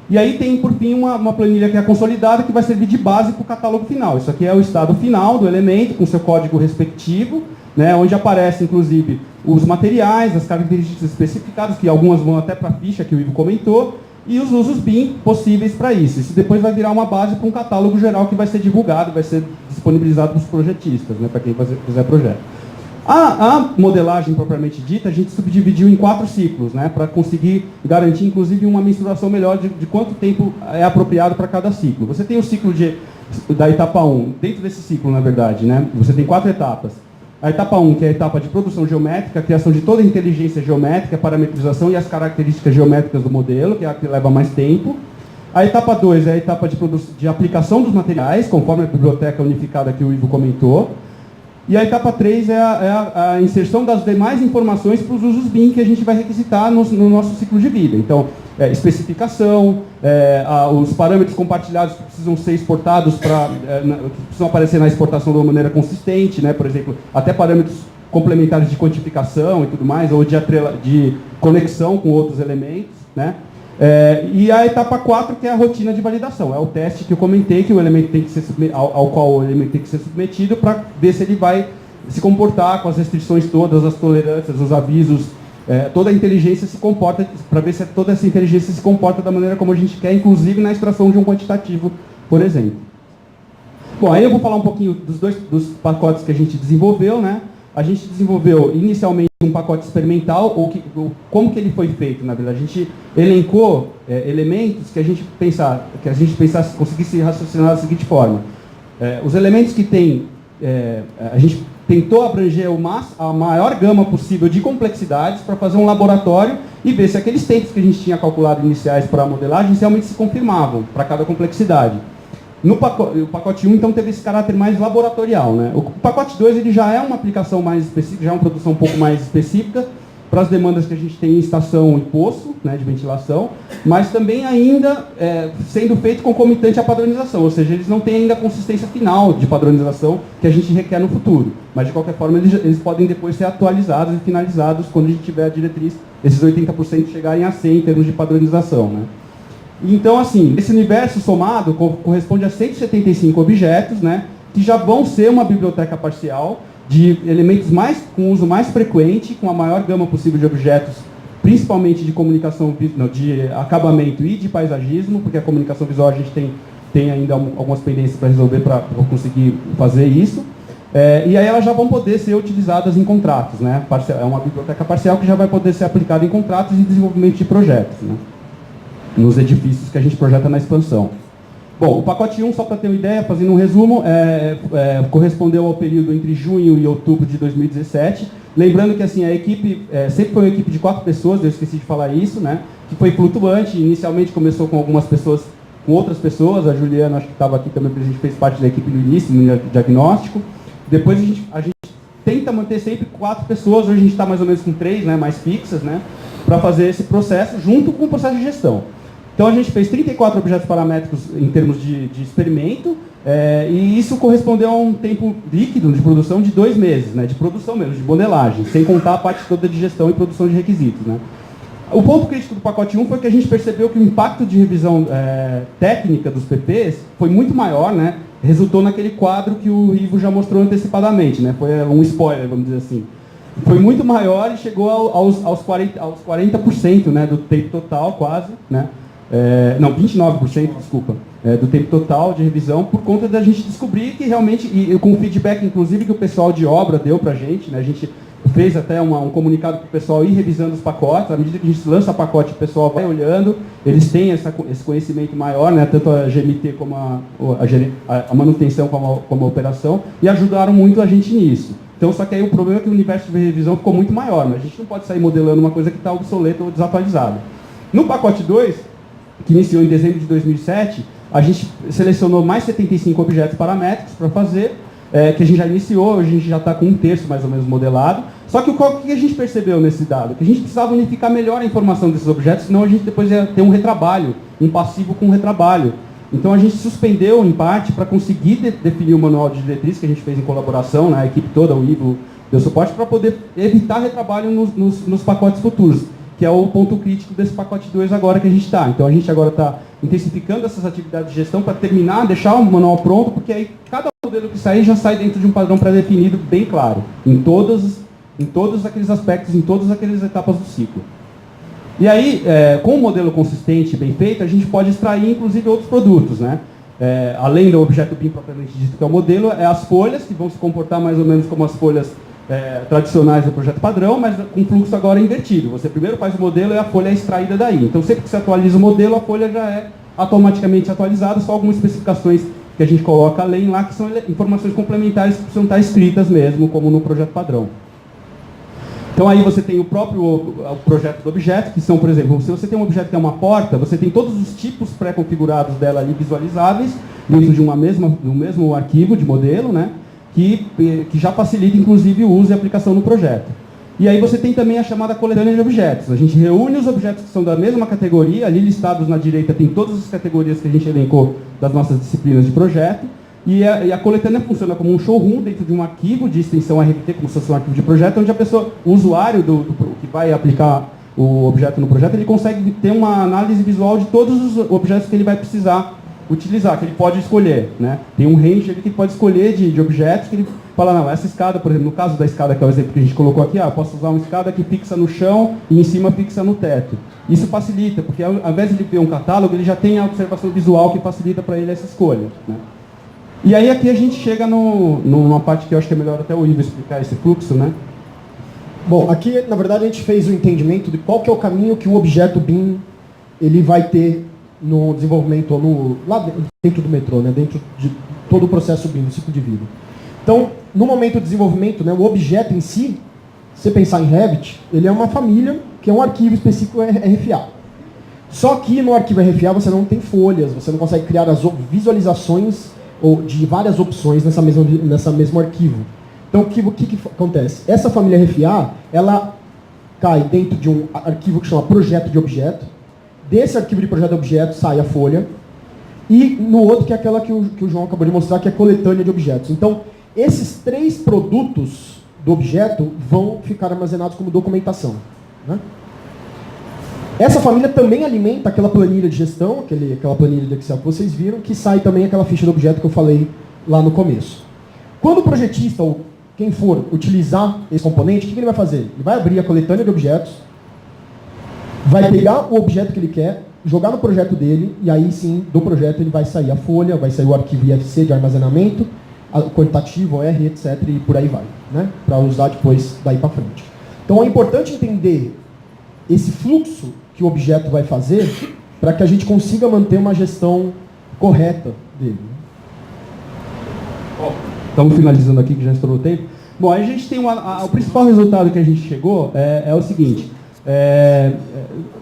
E aí tem, por fim, uma planilha que é consolidada, que vai servir de base para o catálogo final. Isso aqui é o estado final do elemento, com seu código respectivo, né, onde aparece, inclusive, os materiais, as características especificadas, que algumas vão até para a ficha que o Ivo comentou, e os usos BIM possíveis para isso. Isso depois vai virar uma base para um catálogo geral que vai ser divulgado, vai ser disponibilizado para os projetistas, né, para quem fizer projeto. A modelagem propriamente dita, a gente subdividiu em 4 ciclos, né, para conseguir garantir, inclusive, uma mensuração melhor de quanto tempo é apropriado para cada ciclo. Você tem o ciclo da etapa 1, dentro desse ciclo, na verdade, né, você tem 4 etapas. A etapa 1, que é a etapa de produção geométrica, a criação de toda a inteligência geométrica, parametrização e as características geométricas do modelo, que é a que leva mais tempo. A etapa 2 é a etapa de aplicação dos materiais, conforme a biblioteca unificada que o Ivo comentou. E a etapa 3 é a inserção das demais informações para os usos BIM que a gente vai requisitar no nosso ciclo de vida. Então, especificação, os parâmetros compartilhados que precisam ser exportados, que precisam aparecer na exportação de uma maneira consistente, né? Por exemplo, até parâmetros complementares de quantificação e tudo mais, ou de conexão com outros elementos, né? E a etapa 4, que é a rotina de validação. É o teste que eu comentei, que o elemento tem que ser ao qual o elemento tem que ser submetido para ver se ele vai se comportar com as restrições todas, as tolerâncias, os avisos, toda a inteligência se comporta, para ver se toda essa inteligência se comporta da maneira como a gente quer, inclusive na extração de um quantitativo, por exemplo. Bom, aí eu vou falar um pouquinho dos pacotes que a gente desenvolveu, né? A gente desenvolveu inicialmente um pacote experimental, como que ele foi feito, na verdade. A gente elencou elementos que a gente pensasse, conseguisse raciocinar da seguinte forma. Os elementos que tem, a gente tentou abranger a maior gama possível de complexidades para fazer um laboratório e ver se aqueles tempos que a gente tinha calculado iniciais para a modelagem realmente se confirmavam para cada complexidade. O pacote 1, então, teve esse caráter mais laboratorial, né? O pacote 2 ele já é uma aplicação mais específica, já é uma produção um pouco mais específica para as demandas que a gente tem em estação e poço, né, de ventilação, mas também ainda sendo feito concomitante à padronização, ou seja, eles não têm ainda a consistência final de padronização que a gente requer no futuro. Mas, de qualquer forma, eles podem depois ser atualizados e finalizados quando a gente tiver a diretriz, esses 80% chegarem a 100 em termos de padronização, né? Então, assim, esse universo somado corresponde a 175 objetos, né, que já vão ser uma biblioteca parcial de elementos com uso mais frequente, com a maior gama possível de objetos, principalmente de comunicação, de acabamento e de paisagismo, porque a comunicação visual a gente tem ainda algumas pendências para resolver para conseguir fazer isso. E aí elas já vão poder ser utilizadas em contratos, né? É uma biblioteca parcial que já vai poder ser aplicada em contratos e desenvolvimento de projetos, né, nos edifícios que a gente projeta na expansão. Bom, o pacote 1, só para ter uma ideia, fazendo um resumo, correspondeu ao período entre junho e outubro de 2017. Lembrando que assim, a equipe sempre foi uma equipe de 4 pessoas, eu esqueci de falar isso, né, que foi flutuante. Inicialmente começou com algumas pessoas, com outras pessoas, a Juliana acho que estava aqui também, porque a gente fez parte da equipe no início, no diagnóstico. Depois a gente tenta manter sempre 4 pessoas, hoje a gente está mais ou menos com 3, né, mais fixas, né, para fazer esse processo junto com o processo de gestão. Então a gente fez 34 objetos paramétricos em termos de experimento, e isso correspondeu a um tempo líquido de produção de 2 meses, né, de produção mesmo, de modelagem, sem contar a parte toda de gestão e produção de requisitos. Né. O ponto crítico do pacote 1 foi que a gente percebeu que o impacto de revisão técnica dos PPs foi muito maior, né, resultou naquele quadro que o Ivo já mostrou antecipadamente, né, foi um spoiler, vamos dizer assim. Foi muito maior e chegou aos 40%, né, do tempo total, quase, né, não, 29%, desculpa, do tempo total de revisão, por conta da gente descobrir que realmente, e com o feedback, inclusive, que o pessoal de obra deu pra gente, né, a gente fez até um comunicado para o pessoal ir revisando os pacotes, à medida que a gente lança pacote, o pessoal vai olhando, eles têm esse conhecimento maior, né, tanto a GMT como a manutenção como a operação, e ajudaram muito a gente nisso. Então, só que aí o problema é que o universo de revisão ficou muito maior, né? A gente não pode sair modelando uma coisa que está obsoleta ou desatualizada. No pacote 2, que iniciou em dezembro de 2007, a gente selecionou mais 75 objetos paramétricos para fazer, que a gente já iniciou, a gente já está com 1/3 mais ou menos modelado. Só que o que a gente percebeu nesse dado? Que a gente precisava unificar melhor a informação desses objetos, senão a gente depois ia ter um retrabalho, um passivo com um retrabalho. Então a gente suspendeu, em parte, para conseguir definir o manual de diretriz que a gente fez em colaboração, né, a equipe toda, o Ivo deu suporte, para poder evitar retrabalho nos pacotes futuros, que é o ponto crítico desse pacote 2 agora que a gente está. Então a gente agora está intensificando essas atividades de gestão para terminar, deixar o manual pronto, porque aí cada modelo que sair já sai dentro de um padrão pré-definido bem claro, em todos aqueles aspectos, em todas aquelas etapas do ciclo. E aí, com um modelo consistente e bem feito, a gente pode extrair, inclusive, outros produtos, né? Além do objeto BIM propriamente dito, que é o modelo, as folhas, que vão se comportar mais ou menos como as folhas tradicionais do projeto padrão, mas com fluxo agora invertido. Você primeiro faz o modelo e a folha é extraída daí. Então, sempre que você atualiza o modelo, a folha já é automaticamente atualizada, só algumas especificações que a gente coloca além lá, que são informações complementares que precisam estar escritas mesmo, como no projeto padrão. Então aí você tem o próprio projeto do objeto, que são, por exemplo, se você tem um objeto que é uma porta, você tem todos os tipos pré-configurados dela ali visualizáveis, dentro de um mesmo arquivo de modelo, né, que já facilita, inclusive, o uso e aplicação no projeto. E aí você tem também a chamada coletânea de objetos. A gente reúne os objetos que são da mesma categoria, ali listados na direita tem todas as categorias que a gente elencou das nossas disciplinas de projeto, e a coletânea funciona como um showroom dentro de um arquivo de extensão RFT, como se fosse um arquivo de projeto, onde o usuário que vai aplicar o objeto no projeto, ele consegue ter uma análise visual de todos os objetos que ele vai precisar utilizar, que ele pode escolher. Né? Tem um range ali que ele pode escolher de objetos, que ele fala, não, essa escada, por exemplo, no caso da escada, que é o exemplo que a gente colocou aqui, eu posso usar uma escada que fixa no chão e em cima fixa no teto. Isso facilita, porque ao invés de ele ver um catálogo, ele já tem a observação visual que facilita para ele essa escolha. Né? E aí aqui a gente chega numa parte que eu acho que é melhor até o Ivo explicar esse fluxo, né? Bom, aqui na verdade a gente fez o entendimento de qual que é o caminho que o objeto BIM ele vai ter no desenvolvimento, lá dentro do metrô, né? Dentro de todo o processo BIM, do ciclo de vida. Então, no momento do desenvolvimento, né, o objeto em si, se você pensar em Revit, ele é uma família que é um arquivo específico RFA. Só que no arquivo RFA você não tem folhas, você não consegue criar as visualizações ou de várias opções nessa mesmo arquivo. Então, o que acontece? Essa família RFA, ela cai dentro de um arquivo que chama projeto de objeto. Desse arquivo de projeto de objeto sai a folha. E no outro, que é aquela que o João acabou de mostrar, que é a coletânea de objetos. Então, esses 3 produtos do objeto vão ficar armazenados como documentação. Né? Essa família também alimenta aquela planilha de gestão, aquela planilha de Excel que vocês viram, que sai também aquela ficha do objeto que eu falei lá no começo. Quando o projetista, ou quem for, utilizar esse componente, o que ele vai fazer? Ele vai abrir a coletânea de objetos, vai pegar o objeto que ele quer, jogar no projeto dele, e aí sim, do projeto ele vai sair a folha, vai sair o arquivo IFC de armazenamento, o quantitativo, OR, etc., e por aí vai, né? Para usar depois daí para frente. Então é importante entender esse fluxo que o objeto vai fazer para que a gente consiga manter uma gestão correta dele. Estamos finalizando aqui, que já estourou o tempo. Bom, aí a gente tem o principal resultado que a gente chegou é o seguinte.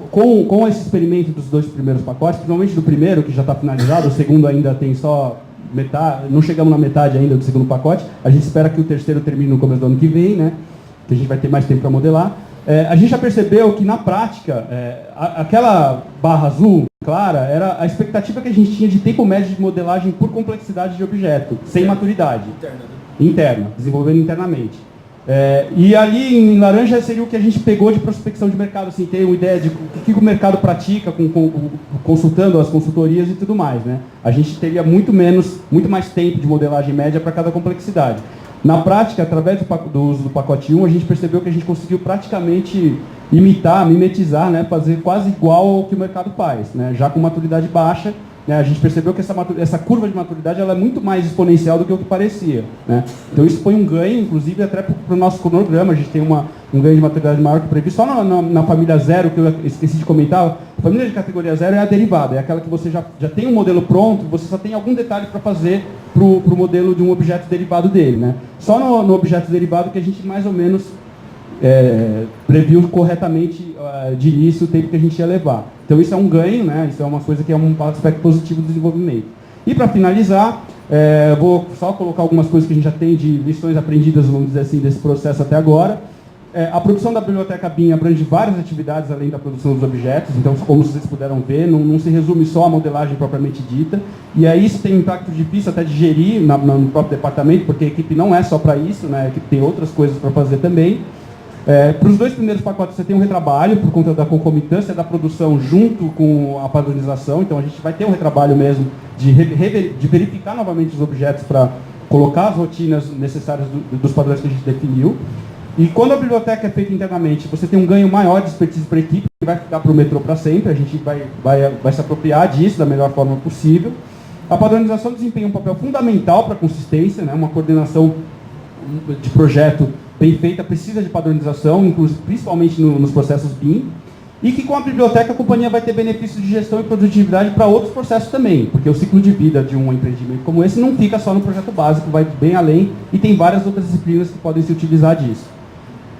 Com esse experimento dos 2 primeiros pacotes, principalmente do primeiro, que já está finalizado, o segundo ainda tem só metade, não chegamos na metade ainda do segundo pacote. A gente espera que o terceiro termine no começo do ano que vem, né? Que a gente vai ter mais tempo para modelar. A gente já percebeu que, na prática, aquela barra azul clara era a expectativa que a gente tinha de tempo médio de modelagem por complexidade de objeto, sem maturidade. Interna, desenvolvendo internamente. E ali em laranja seria o que a gente pegou de prospecção de mercado, assim, ter uma ideia de o que o mercado pratica, consultando as consultorias e tudo mais, né? A gente teria muito mais tempo de modelagem média para cada complexidade. Na prática, através do uso do pacote 1, a gente percebeu que a gente conseguiu praticamente mimetizar, né, fazer quase igual ao que o mercado faz, né, já com maturidade baixa. Né, a gente percebeu que essa curva de maturidade ela é muito mais exponencial do que o que parecia. Né? Então isso foi um ganho, inclusive, até para o nosso cronograma. A gente tem um ganho de maturidade maior que o previsto. Só na família 0, que eu esqueci de comentar, a família de categoria 0 é a derivada, é aquela que você já tem um modelo pronto, você só tem algum detalhe para fazer para o modelo de um objeto derivado dele. Né? Só no objeto derivado que a gente mais ou menos previu corretamente de início o tempo que a gente ia levar. Então isso é um ganho, né? Isso é uma coisa que é um aspecto positivo do desenvolvimento. E para finalizar, vou só colocar algumas coisas que a gente já tem de lições aprendidas, vamos dizer assim, desse processo até agora. A produção da biblioteca BIM abrange várias atividades além da produção dos objetos, então como vocês puderam ver, não se resume só à modelagem propriamente dita. E aí isso tem um impacto difícil até de gerir no próprio departamento, porque a equipe não é só para isso, né? A equipe tem outras coisas para fazer também. Para os 2 primeiros pacotes você tem um retrabalho por conta da concomitância da produção junto com a padronização, então a gente vai ter um retrabalho mesmo de verificar novamente os objetos para colocar as rotinas necessárias dos padrões que a gente definiu. E quando a biblioteca é feita internamente, você tem um ganho maior de expertise para a equipe, que vai ficar para o metrô para sempre, a gente vai se apropriar disso da melhor forma possível. A padronização desempenha um papel fundamental para a consistência, né? Uma coordenação de projeto bem feita precisa de padronização, inclusive, principalmente nos processos BIM, e que com a biblioteca a companhia vai ter benefícios de gestão e produtividade para outros processos também, porque o ciclo de vida de um empreendimento como esse não fica só no projeto básico, vai bem além e tem várias outras disciplinas que podem se utilizar disso.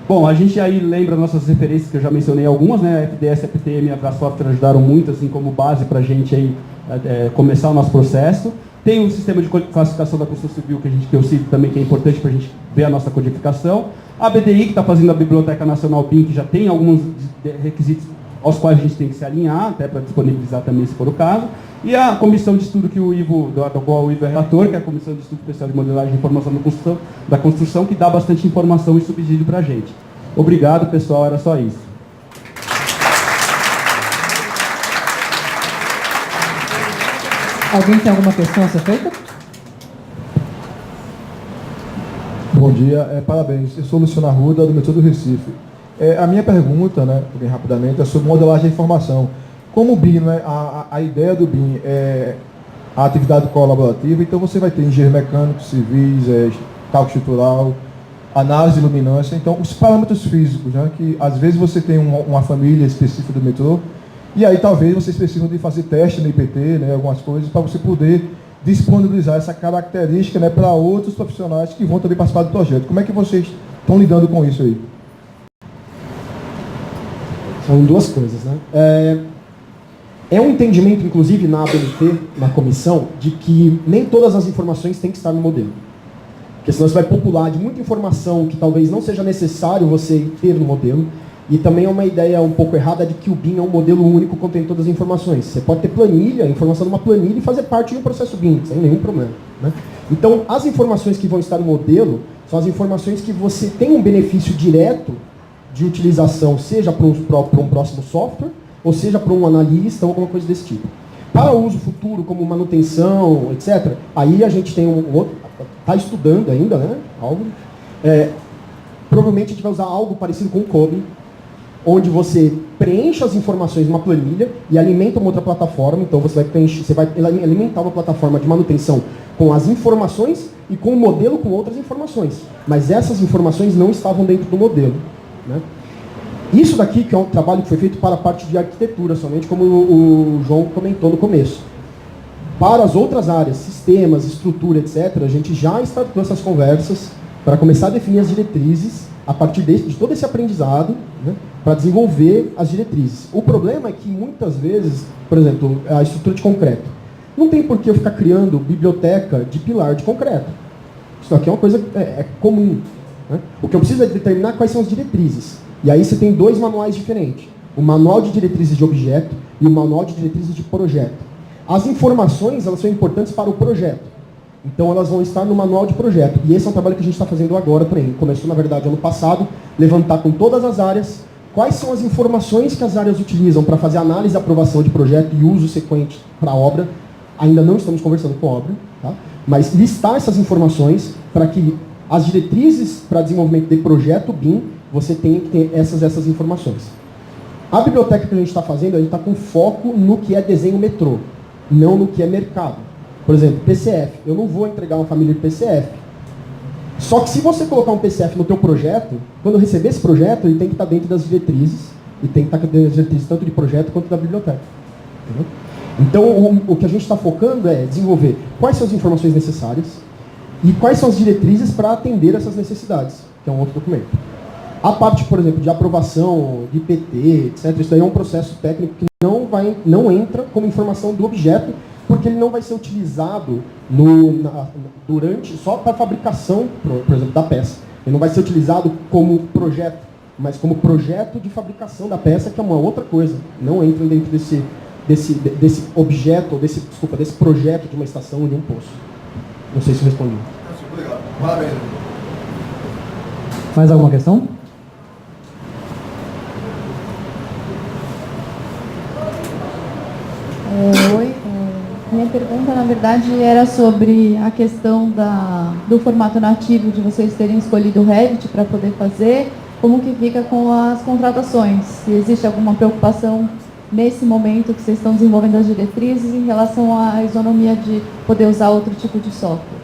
Bom, a gente aí lembra nossas referências, que eu já mencionei algumas, né? A FDS, a FTM e a Vrasoftware ajudaram muito, assim, como base para a gente aí, começar o nosso processo. Tem um sistema de classificação da construção civil que eu cito também, que é importante para a gente ver a nossa codificação. A BDI, que está fazendo a Biblioteca Nacional BIM, que já tem alguns requisitos aos quais a gente tem que se alinhar, até para disponibilizar também, se for o caso. E a comissão de estudo que da qual o Ivo é relator, que é a Comissão de Estudo Especial de Modelagem e Informação da Construção, que dá bastante informação e subsídio para a gente. Obrigado, pessoal, era só isso. Alguém tem alguma questão a ser feita? Bom dia, parabéns. Eu sou Luciano Arruda, do metrô do Recife. A minha pergunta, né, bem rapidamente, é sobre modelagem de informação. Como o BIM, né, a ideia do BIM é a atividade colaborativa, então você vai ter engenheiros mecânicos, civis, cálculo estrutural, análise de luminância, então os parâmetros físicos, né, que às vezes você tem uma família específica do metrô, e aí talvez vocês precisam de fazer teste no IPT, né, algumas coisas, para você poder disponibilizar essa característica, né, para outros profissionais que vão também participar do projeto. Como é que vocês estão lidando com isso aí? São duas coisas, né? É um entendimento, inclusive, na ABNT, na comissão, de que nem todas as informações têm que estar no modelo. Porque senão você vai popular de muita informação que talvez não seja necessário você ter no modelo. E também é uma ideia um pouco errada de que o BIM é um modelo único que contém todas as informações. Você pode ter planilha, informação numa planilha e fazer parte de um processo BIM, sem nenhum problema. Né? Então, as informações que vão estar no modelo são as informações que você tem um benefício direto de utilização, seja para um próximo software, ou seja para um analista ou alguma coisa desse tipo. Para o uso futuro, como manutenção, etc., aí a gente tem um outro, está estudando ainda, né? Algo. Provavelmente a gente vai usar algo parecido com o COBE, onde você preenche as informações numa planilha e alimenta uma outra plataforma. Então você vai alimentar uma plataforma de manutenção com as informações e com o modelo com outras informações. Mas essas informações não estavam dentro do modelo. Né? Isso daqui, que é um trabalho que foi feito para a parte de arquitetura somente, como o João comentou no começo. Para as outras áreas, sistemas, estrutura, etc., a gente já startou essas conversas para começar a definir as diretrizes a partir de todo esse aprendizado, né, para desenvolver as diretrizes. O problema é que muitas vezes, por exemplo, a estrutura de concreto. Não tem por que eu ficar criando biblioteca de pilar de concreto. Isso aqui é uma coisa comum. Né? O que eu preciso é determinar quais são as diretrizes. E aí você tem dois manuais diferentes. O manual de diretrizes de objeto e o manual de diretrizes de projeto. As informações, elas são importantes para o projeto. Então elas vão estar no manual de projeto. E esse é um trabalho que a gente está fazendo agora também. Começou, na verdade, ano passado, levantar com todas as áreas quais são as informações que as áreas utilizam para fazer análise e aprovação de projeto e uso sequente para a obra. Ainda não estamos conversando com a obra, tá? Mas listar essas informações para que as diretrizes para desenvolvimento de projeto BIM, você tenha que ter essas informações. A biblioteca que a gente está fazendo, a gente está com foco no que é desenho metrô, não no que é mercado. Por exemplo, PCF. Eu não vou entregar uma família de PCF. Só que se você colocar um PCF no teu projeto, quando eu receber esse projeto, ele tem que estar dentro das diretrizes, e tem que estar dentro das diretrizes tanto de projeto quanto da biblioteca. Entendeu? Então, o que a gente está focando é desenvolver quais são as informações necessárias e quais são as diretrizes para atender essas necessidades, que é um outro documento. A parte, por exemplo, de aprovação, de IP, etc., isso daí é um processo técnico que não entra como informação do objeto, porque ele não vai ser utilizado durante só para a fabricação, por exemplo, da peça. Ele não vai ser utilizado como projeto, mas como projeto de fabricação da peça, que é uma outra coisa. Não entra dentro desse objeto, desse projeto de uma estação ou de um poço. Não sei se eu respondi. Obrigado. Parabéns. Mais alguma questão? Oi, minha pergunta, na verdade, era sobre a questão do formato nativo, de vocês terem escolhido o Revit para poder fazer, como que fica com as contratações? Se existe alguma preocupação nesse momento que vocês estão desenvolvendo as diretrizes em relação à isonomia de poder usar outro tipo de software?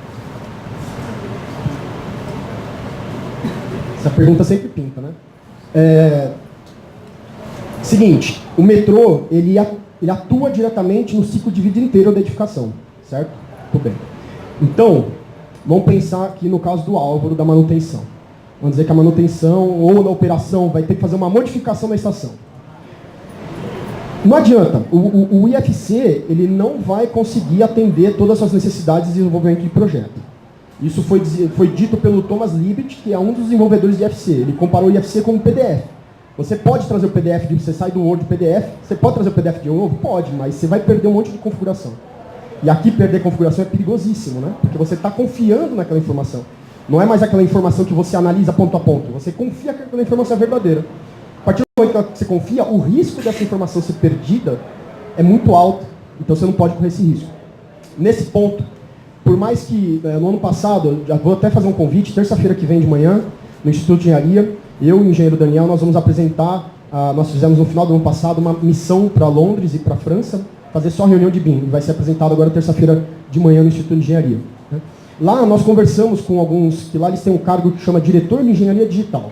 Essa pergunta sempre pinta, né? Seguinte, o metrô, ele atua diretamente no ciclo de vida inteiro da edificação, certo? Tudo bem. Então, vamos pensar aqui no caso do Álvaro, da manutenção. Vamos dizer que a manutenção ou na operação vai ter que fazer uma modificação da estação. Não adianta, o IFC ele não vai conseguir atender todas as necessidades de desenvolvimento de projeto. Isso foi dito pelo Thomas Libet, que é um dos desenvolvedores de IFC. Ele comparou o IFC com um PDF. Você pode trazer o PDF, você sai do Word PDF, você pode trazer o PDF de novo? Pode, mas você vai perder um monte de configuração. E aqui perder configuração é perigosíssimo, né? Porque você está confiando naquela informação. Não é mais aquela informação que você analisa ponto a ponto. Você confia que aquela informação é verdadeira. A partir do momento que você confia, o risco dessa informação ser perdida é muito alto. Então você não pode correr esse risco. Nesse ponto, por mais que no ano passado, já vou até fazer um convite, terça-feira que vem de manhã, no Instituto de Engenharia, eu e o engenheiro Daniel, nós vamos apresentar, nós fizemos no final do ano passado uma missão para Londres e para a França, fazer só reunião de BIM. Vai ser apresentado agora terça-feira de manhã no Instituto de Engenharia. Né? Lá nós conversamos com alguns, que lá eles têm um cargo que chama Diretor de Engenharia Digital.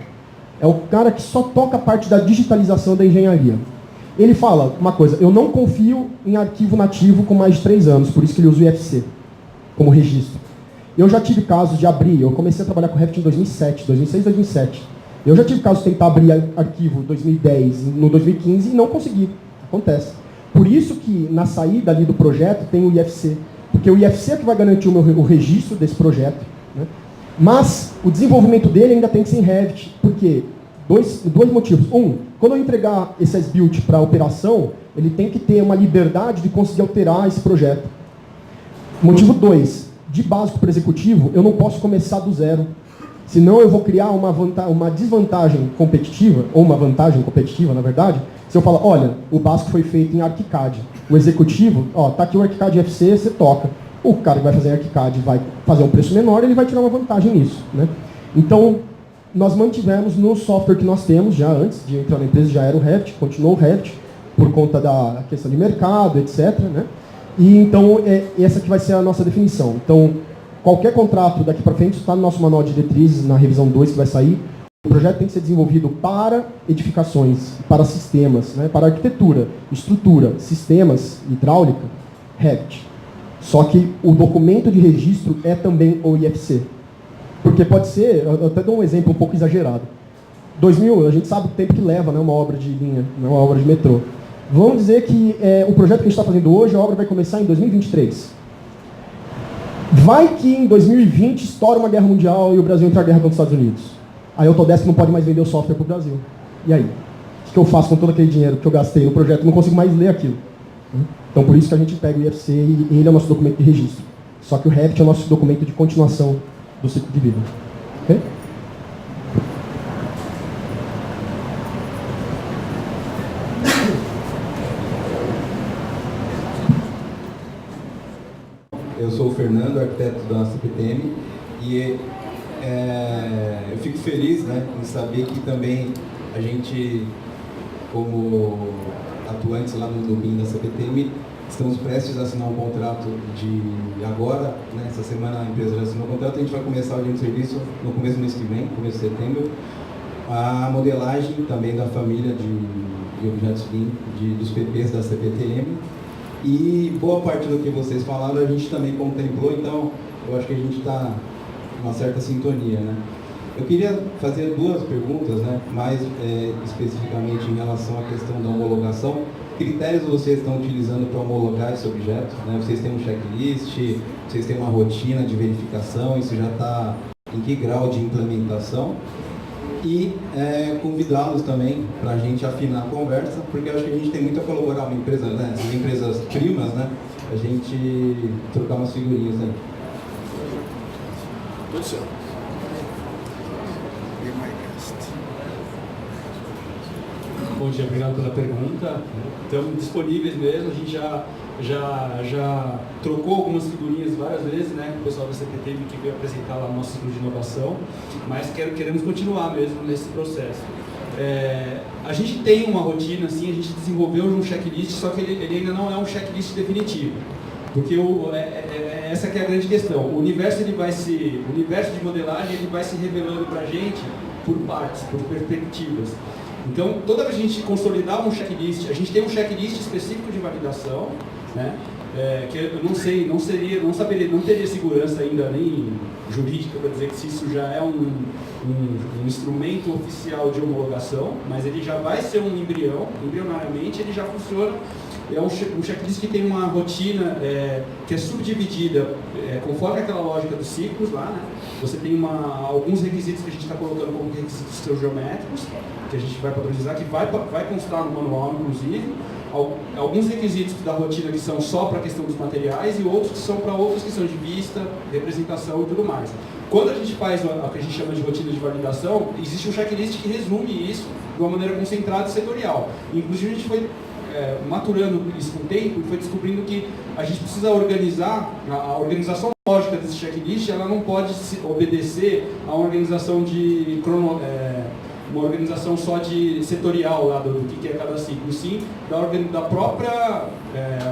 É o cara que só toca a parte da digitalização da engenharia. Ele fala uma coisa, eu não confio em arquivo nativo com mais de 3 anos, por isso que ele usa o IFC como registro. Eu já tive casos de abrir, eu comecei a trabalhar com Revit em 2007, 2006, 2007. Eu já tive casos de tentar abrir arquivo em 2010, no 2015 e não consegui. Acontece. Por isso que na saída ali do projeto tem o IFC. Porque o IFC é que vai garantir o registro desse projeto. Né? Mas o desenvolvimento dele ainda tem que ser em Revit. Por quê? Dois motivos. Quando eu entregar esse as-built para a operação, ele tem que ter uma liberdade de conseguir alterar esse projeto. Motivo 2. De básico para executivo, eu não posso começar do zero. Senão eu vou criar uma desvantagem competitiva, ou uma vantagem competitiva, na verdade, se eu falar, olha, o básico foi feito em ArchiCAD. O executivo, tá aqui o ArchiCAD FC, você toca. O cara que vai fazer ArchiCAD vai fazer um preço menor, ele vai tirar uma vantagem nisso. Né? Então, nós mantivemos no software que nós temos, já antes de entrar na empresa, já era o Revit, continuou o Revit, por conta da questão de mercado, etc. Né? E então, essa que vai ser a nossa definição. Então, qualquer contrato daqui para frente está no nosso manual de diretrizes, na revisão 2 que vai sair. O projeto tem que ser desenvolvido para edificações, para sistemas, né, para arquitetura, estrutura, sistemas, hidráulica, Revit. Só que o documento de registro é também o IFC. Porque pode ser, eu até dou um exemplo um pouco exagerado. 2000, a gente sabe o tempo que leva, né, uma obra de linha, uma obra de metrô. Vamos dizer que o projeto que a gente está fazendo hoje, a obra vai começar em 2023. Vai que em 2020 estoura uma guerra mundial e o Brasil entra em guerra contra os Estados Unidos. Aí a Autodesk não pode mais vender o software para o Brasil. E aí? O que eu faço com todo aquele dinheiro que eu gastei no projeto? Eu não consigo mais ler aquilo. Então por isso que a gente pega o IFC e ele é o nosso documento de registro. Só que o Revit é o nosso documento de continuação do ciclo de vida. Okay? Eu sou o Fernando, arquiteto da CPTM, e eu fico feliz, né, em saber que também a gente, como atuantes lá no BIM da CPTM, estamos prestes a assinar um contrato de agora, né, essa semana a empresa já assinou o contrato, a gente vai começar o dia de serviço no começo do mês que vem, começo de setembro, a modelagem também da família de objetos BIM, dos PPs da CPTM. E boa parte do que vocês falaram a gente também contemplou, então eu acho que a gente está em uma certa sintonia, né? Eu queria fazer duas perguntas, né? Mais especificamente em relação à questão da homologação. Que critérios vocês estão utilizando para homologar esse objeto? Né? Vocês têm um checklist, vocês têm uma rotina de verificação, isso já está em que grau de implementação? E convidá-los também para a gente afinar a conversa, porque eu acho que a gente tem muito a colaborar uma empresa, né, essas empresas primas, né, a gente trocar umas figurinhas aí. Tudo certo. Bom dia, obrigado pela pergunta. Estamos disponíveis mesmo, a gente já trocou algumas figurinhas várias vezes, né, com o pessoal da CPTM que veio apresentar lá o nosso ciclo de inovação, mas queremos continuar mesmo nesse processo. A gente tem uma rotina, assim, a gente desenvolveu um checklist, só que ele ainda não é um checklist definitivo, porque essa que é a grande questão. O universo de modelagem ele vai se revelando para a gente por partes, por perspectivas. Então, toda vez que a gente consolidar um checklist, a gente tem um checklist específico de validação, né? Que eu não teria segurança ainda nem jurídica para dizer que se isso já é um instrumento oficial de homologação, mas ele já vai ser um embrionariamente ele já funciona. É um checklist que tem uma rotina que é subdividida conforme aquela lógica dos ciclos lá, né? Você tem alguns requisitos que a gente está colocando como requisitos geométricos, que a gente vai padronizar, que vai constar no manual, inclusive. Alguns requisitos da rotina que são só para a questão dos materiais e outros que são para outras questões de vista, representação e tudo mais. Quando a gente faz o que a gente chama de rotina de validação, existe um checklist que resume isso de uma maneira concentrada e setorial. Inclusive a gente foi maturando isso com o tempo e foi descobrindo que a gente precisa organizar, a organização lógica desse checklist, ela não pode obedecer a uma organização uma organização só de setorial lá do que é cada ciclo, sim da própria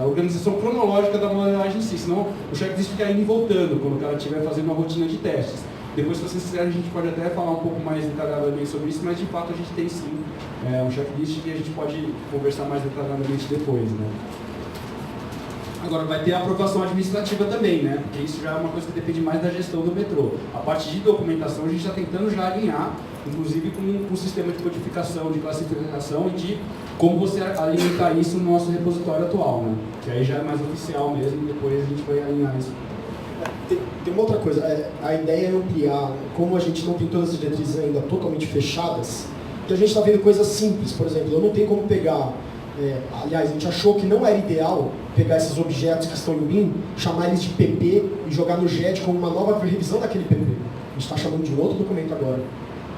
organização cronológica da modelagem em si, senão o checklist fica indo e voltando quando o cara estiver fazendo uma rotina de testes. Depois, se vocês quiserem, a gente pode até falar um pouco mais detalhadamente sobre isso, mas de fato a gente tem sim um checklist que a gente pode conversar mais detalhadamente depois, né? Agora, vai ter a aprovação administrativa também, né? Porque isso já é uma coisa que depende mais da gestão do metrô. A parte de documentação a gente está tentando já alinhar, inclusive com o sistema de codificação, de classificação e de como você alimentar isso no nosso repositório atual, né? Que aí já é mais oficial mesmo, depois a gente vai alinhar isso. Tem uma outra coisa, a ideia é ampliar, como a gente não tem todas as diretrizes ainda totalmente fechadas, que a gente está vendo coisas simples, por exemplo, eu não tenho como pegar, aliás, a gente achou que não era ideal pegar esses objetos que estão em BIM, chamar eles de PP e jogar no JET como uma nova revisão daquele PP. A gente está chamando de um outro documento agora,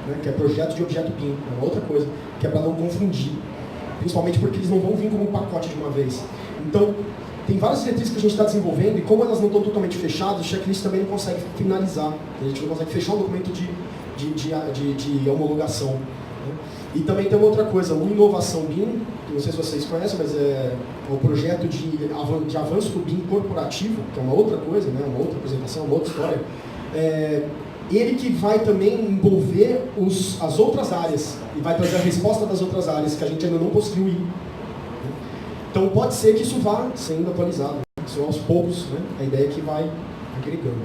né, que é projeto de objeto BIM, é uma outra coisa, que é para não confundir, principalmente porque eles não vão vir como um pacote de uma vez. Então, tem várias diretrizes que a gente está desenvolvendo e como elas não estão totalmente fechadas, o checklist também não consegue finalizar. A gente não consegue fechar um documento de homologação. Né? E também tem uma outra coisa, o Inovação BIM, não sei se vocês conhecem, mas é o projeto de avanço do BIM corporativo, que é uma outra coisa, né? Uma outra apresentação, uma outra história. Ele que vai também envolver as outras áreas e vai trazer a resposta das outras áreas que a gente ainda não conseguiu ir. Então pode ser que isso vá sendo atualizado, isso aos poucos, né? A ideia é que vai agregando.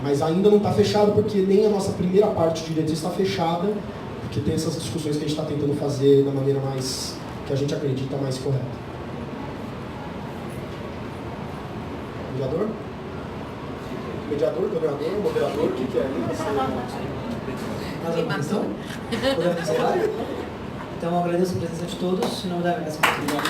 Mas ainda não está fechado porque nem a nossa primeira parte de diretriz está fechada, porque tem essas discussões que a gente está tentando fazer da maneira mais, que a gente acredita mais correta. Mediador? Mediador, coordenador, moderador, o que é? Animador. Então, eu agradeço a presença de todos. Em nome da obrigado.